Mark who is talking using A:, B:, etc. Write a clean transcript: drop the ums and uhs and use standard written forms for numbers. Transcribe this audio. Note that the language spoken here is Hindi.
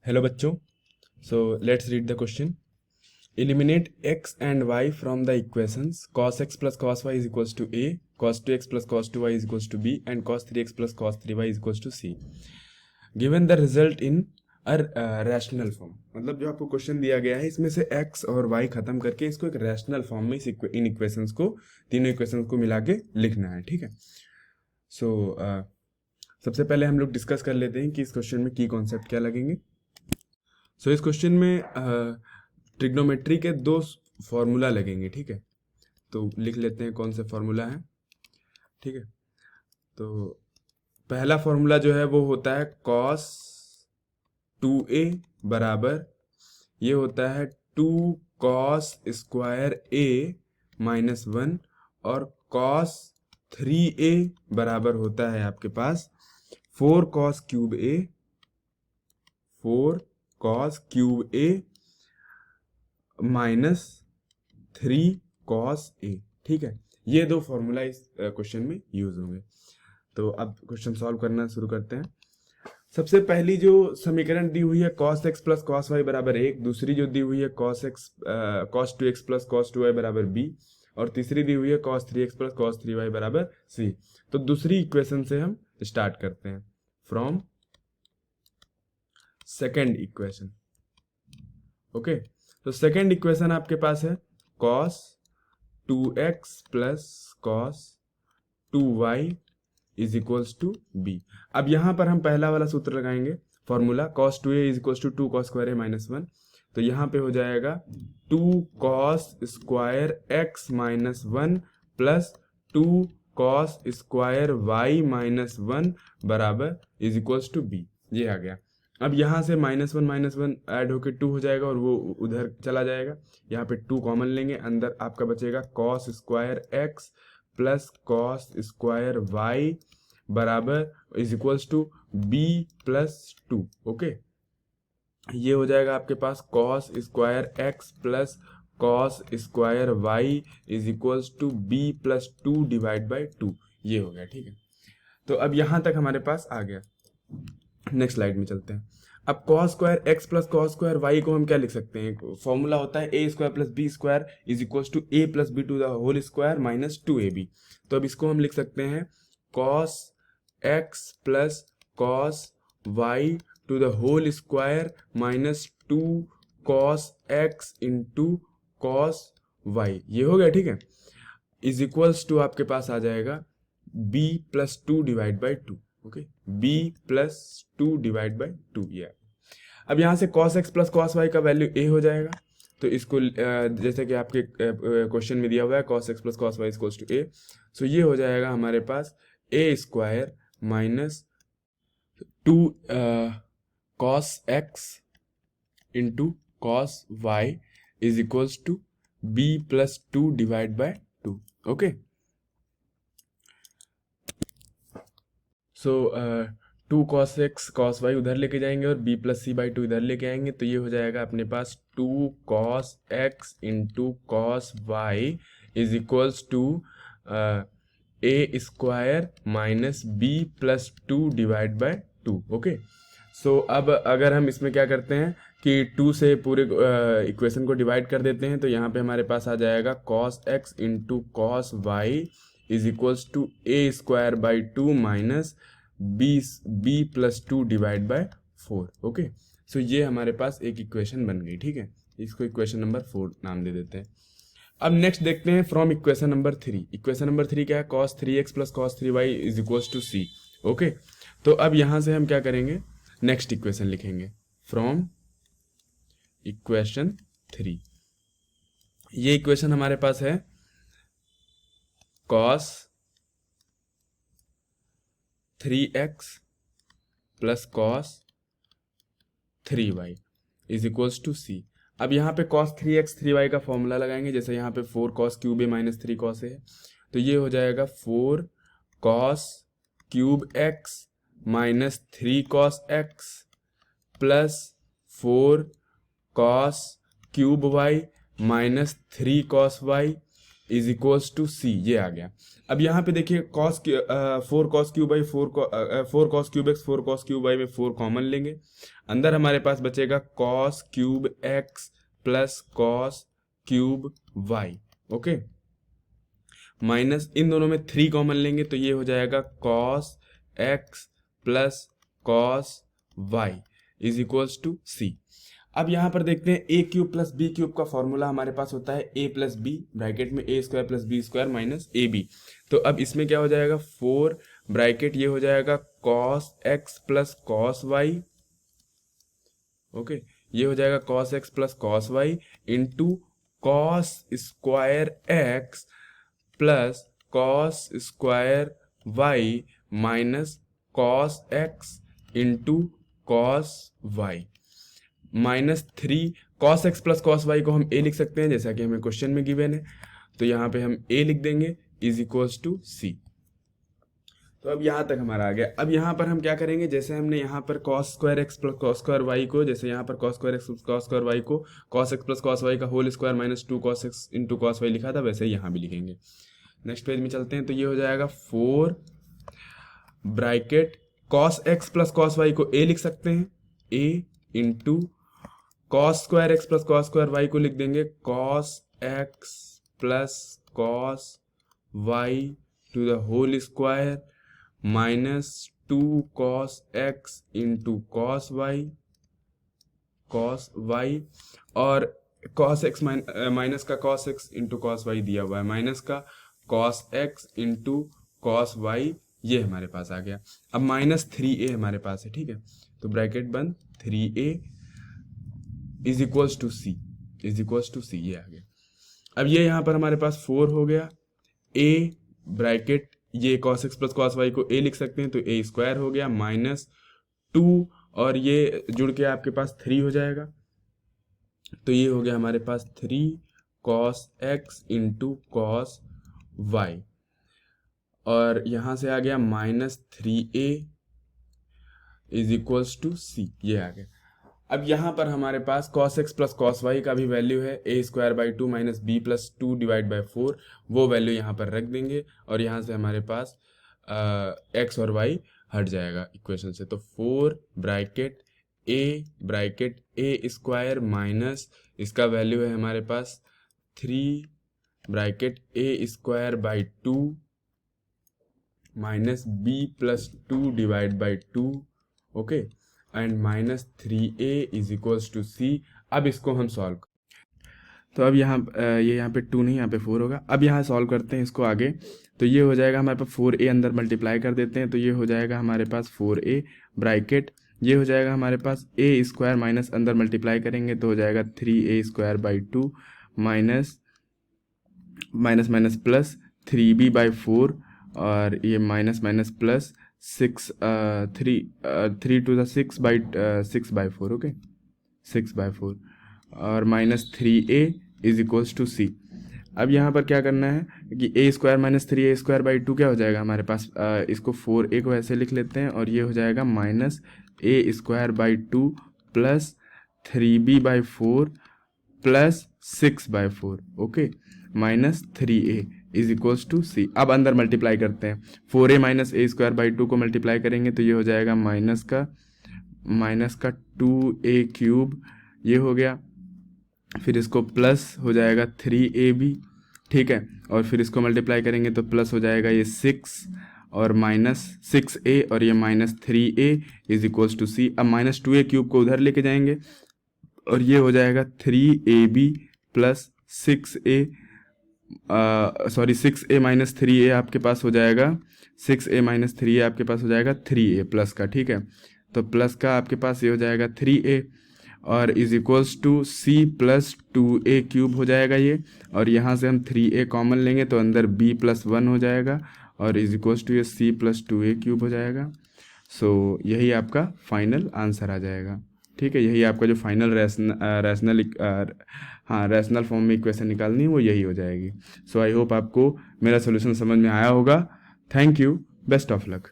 A: हेलो बच्चों, so let's read the question. Eliminate x and y from the equations cos x plus cos y is equals to a, cos 2x plus cos 2y is equals to b, and cos 3x plus cos 3y is equals to c. Given the result in a rational form. मतलब जो आपको क्वेश्चन दिया गया है इसमें से x और y खत्म करके इसको एक रैशनल फॉर्म में इन इक्वेशंस को, तीनों इक्वेशंस को मिला के लिखना है. ठीक है. सो सबसे पहले हम लोग डिस्कस कर लेते हैं कि इस क्वेश्चन में की कॉन्सेप्ट क्या लगेंगे. सो इस क्वेश्चन में ट्रिग्नोमेट्री के दो फॉर्मूला लगेंगे. ठीक है, तो लिख लेते हैं कौन से फॉर्मूला है. ठीक है, तो पहला फॉर्मूला जो है वो होता है cos 2a बराबर, ये होता है 2 cos स्क्वायर a माइनस 1, और cos 3a बराबर होता है आपके पास 4 cos cube a, 4 cos cube a minus 3 cos a. ठीक है, ये दो फॉर्मूला इस क्वेश्चन में यूज होंगे. तो अब क्वेश्चन सॉल्व करना शुरू करते हैं. सबसे पहली जो समीकरण दी हुई है cos x plus cos y बराबर 1, दूसरी जो दी हुई है cos 2x plus cos 2y बराबर b, और तीसरी दी हुई है cos 3x plus cos 3y बराबर c. तो दूसरी इक्वेशन से हम स्टार्ट करते हैं फ्रॉम सेकेंड इक्वेशन. ओके, तो सेकेंड इक्वेशन आपके पास है cos 2x plus cos 2y is equals to b. अब यहां पर हम पहला वाला सूत्र लगाएंगे, formula cos 2a is equals to 2 cos square a minus 1. तो यहां पे हो जाएगा 2 cos square x minus 1 plus 2 cos square y minus 1 बराबर इज इक्वल्स टू b. ये आ गया. अब यहाँ से माइनस वन ऐड होके 2 हो जाएगा और वो उधर चला जाएगा. यहाँ पे 2 कॉमन लेंगे, अंदर आपका बचेगा cos square x plus cos square y बराबर is equals to b plus 2. Okay, ये हो जाएगा आपके पास cos square x plus cos square y is equals to b plus 2 divide by 2. ये हो गया. ठीक है, तो अब यहाँ तक हमारे पास आ गया. नेक्स्ट स्लाइड में चलते हैं. अब cos square x plus cos square y को हम क्या लिख सकते हैं? फॉर्मूला होता है a square plus B square is equals to a plus B to the whole square minus 2ab. तो अब इसको हम लिख सकते हैं cos x plus cos y to the whole square minus 2 cos x into cos y. ये हो गया. ठीक है, इज इक्वल्स टू आपके पास आ जाएगा b plus 2 divide by 2. Okay, b plus 2 divide by 2. ये अब यहाँ से cos x plus cos y का वैल्यू a हो जाएगा. तो इसको जैसे कि आपके क्वेश्चन में दिया हुआ है cos x plus cos y equals to a. So ये हो जाएगा हमारे पास a square minus 2 cos x into cos y is equals to b plus 2 divide by 2. Okay, so 2 cos x cos y उधर लेके जाएंगे और b प्लस सी बाई 2 इधर लेके आएंगे. तो ये हो जाएगा अपने पास 2 cos x into cos y is equals to a square minus b plus 2 divide by 2. Okay, so अब अगर हम इसमें क्या करते हैं कि 2 से पूरे इक्वेशन को डिवाइड कर देते हैं, तो यहाँ पे हमारे पास आ जाएगा cos x into cos y is equals to a square by 2 minus b plus 2 divide by 4. Okay, so ये हमारे पास एक इक्वेशन बन गई. ठीक है, इसको इक्वेशन नंबर 4 नाम दे देते हैं. अब नेक्स्ट देखते हैं from equation number 3. Equation number 3 क्या है? cos 3x plus cos 3y is equals to c. Okay, तो अब यहां से हम क्या करेंगे, नेक्स्ट इक्वेशन लिखेंगे फ्रॉम इक्वेशन 3. ये इक्वेशन हमारे पास है cos 3x plus cos 3y is equals to c. अब यहाँ पे cos 3x 3y का फॉर्मूला लगाएंगे. जैसे यहाँ पे 4 cos cube a minus 3 cos a है, तो ये हो जाएगा 4 cos cube x minus 3 cos x plus 4 cos cube y minus 3 cos y is equals to C, ये आ गया। अब यहाँ पे देखिए cos 4 cos³ 4 cos³ x 4 cos³ में 4 कॉमन लेंगे, अंदर हमारे पास बचेगा cos³ x plus cos³ y। Okay, minus इन दोनों में 3 कॉमन लेंगे तो ये हो जाएगा cos x plus cos y is equals to C. अब यहाँ पर देखते हैं a³ प्लस b³ का फॉर्मूला हमारे पास होता है a प्लस बी, ब्रैकेट में a² plus b² minus ab। तो अब इसमें क्या हो जाएगा 4 ब्रैकेट ये हो जाएगा cos x plus cos y। Okay, ये हो जाएगा cos x plus cos y into cos square x plus cos square y minus cos x into cos y minus 3 cos x plus cos y को हम a लिख सकते हैं जैसा कि हमें क्वेश्चन में गिवन है, तो यहाँ पे हम a लिख देंगे इज इक्वल्स टू सी। तो अब यहाँ तक हमारा आ गया। अब यहाँ पर हम क्या करेंगे, जैसे हमने यहाँ पर cos square x plus cos square y को, जैसे यहाँ पर cos square x plus cos square y को cos x plus cos y का whole square minus 2 cos x into cos y लिखा था, वैसे ही यहाँ भी लिखेंगे। नेक्स्ट पेज में चलते हैं, तो ये हो जाएगा 4 bracket cos x plus cos y को a लिख सकते हैं a into cos square x plus cos square y को लिख देंगे cos x plus cos y to the whole square minus 2 cos x into cos y और cos x माइनस का cos x into cos y दिया हुआ है, माइनस का cos x into cos y, ये हमारे पास आ गया। अब माइनस 3a हमारे पास है, ठीक है, तो ब्रैकेट बंद 3a is equals to C, is equals to C, ये आ गया। अब ये यहाँ पर हमारे पास 4 हो गया, a ब्रैकेट ये cos x plus cos y को a लिख सकते हैं तो a स्क्वायर हो गया माइनस 2 और ये जुड़ के आपके पास 3 हो जाएगा, तो ये हो गया हमारे पास 3 cos x into cos y और यहाँ से आ गया minus 3a is equals to C, ये आ गया। अब यहाँ पर हमारे पास cos x plus cos y का भी वैल्यू है a square by 2 minus b plus 2 divide by 4, वो वैल्यू यहाँ पर रख देंगे और यहाँ से हमारे पास x और y हट जाएगा इक्वेशन से, तो 4 ब्रैकेट a स्क्वायर माइनस इसका वैल्यू है हमारे पास 3 bracket a square by 2 minus b plus 2 divide by 2, okay, and minus 3a is equals to C. अब इसको हम सॉल्व, तो अब यहाँ ये यहाँ पे 2 नहीं, यहाँ पे 4 होगा। अब यहाँ सॉल्व करते हैं इसको आगे, तो ये हो जाएगा हमारे पास 4a अंदर मल्टीप्लाई कर देते हैं तो ये हो जाएगा हमारे पास 4a ब्रैकेट ये हो जाएगा हमारे पास a स्क्वायर माइनस अंदर मल्टीप्लाई करेंगे तो हो जाएगा 3a square by 2 minus minus minus plus 3b by 4 और ये minus minus plus 3 to the 6 by 4, okay, 6 by 4 और minus 3a is equals to C. अब यहाँ पर क्या करना है कि a square minus 3a square by 2 क्या हो जाएगा हमारे पास, इसको 4a को ऐसे लिख लेते हैं और ये हो जाएगा minus a square by 2 plus 3b by 4 plus 6 by 4, okay, minus 3a is equals to C. अब अंदर मल्टीप्लाई करते हैं, 4a minus a square by 2 को मल्टीप्लाई करेंगे तो ये हो जाएगा माइनस का 2a³ ये हो गया, फिर इसको प्लस हो जाएगा 3ab, ठीक है, और फिर इसको मल्टीप्लाई करेंगे तो प्लस हो जाएगा ये 6 और माइनस 6a और ये minus 3a is equals to C. अब माइनस 2a³ को उधर लेके जाएंगे और ये हो जाएगा 3ab plus 6a 6a minus 3a आपके पास हो जाएगा 6a माइनस 3a आपके पास हो जाएगा 3a प्लस का, ठीक है, तो प्लस का आपके पास ये हो जाएगा 3a और is equals to c plus 2a³ हो जाएगा ये, और यहाँ से हम 3a कॉमन लेंगे तो अंदर b प्लस 1 हो जाएगा और इज इक्वल्स टू ये c प्लस 2a³ हो जाएगा। सो यही आपका फाइनल आंसर आ जाएगा, ठीक है, यही आपका जो फाइनल रैशनल फॉर्म में इक्वेशन निकालनी है वो यही हो जाएगी। सो आई होप आपको मेरा सोल्यूशन समझ में आया होगा। Thank you, best of luck.